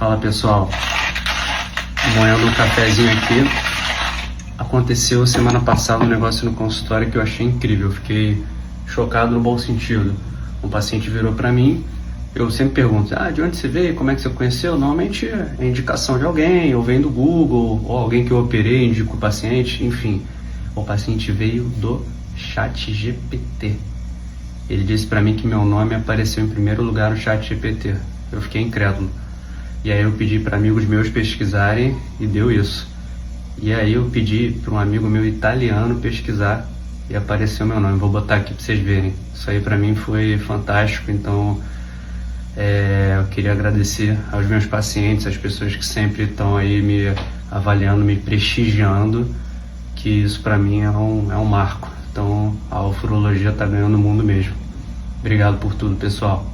Fala pessoal, moendo um cafezinho aqui. Aconteceu semana passada um negócio no consultório que eu achei incrível, eu fiquei chocado no bom sentido. Um paciente virou pra mim, eu sempre pergunto, de onde você veio, como é que você conheceu? Normalmente é indicação de alguém, ou vem do Google, ou alguém que eu operei, indico o paciente, enfim. O paciente veio do ChatGPT. Ele disse pra mim que meu nome apareceu em primeiro lugar no ChatGPT. Eu fiquei incrédulo. E aí eu pedi para amigos meus pesquisarem e deu isso. E aí eu pedi para um amigo meu italiano pesquisar e apareceu meu nome. Vou botar aqui para vocês verem. Isso aí para mim foi fantástico. Então eu queria agradecer aos meus pacientes, às pessoas que sempre estão aí me avaliando, me prestigiando, que isso para mim é um marco. Então a ufologia está ganhando o mundo mesmo. Obrigado por tudo, pessoal.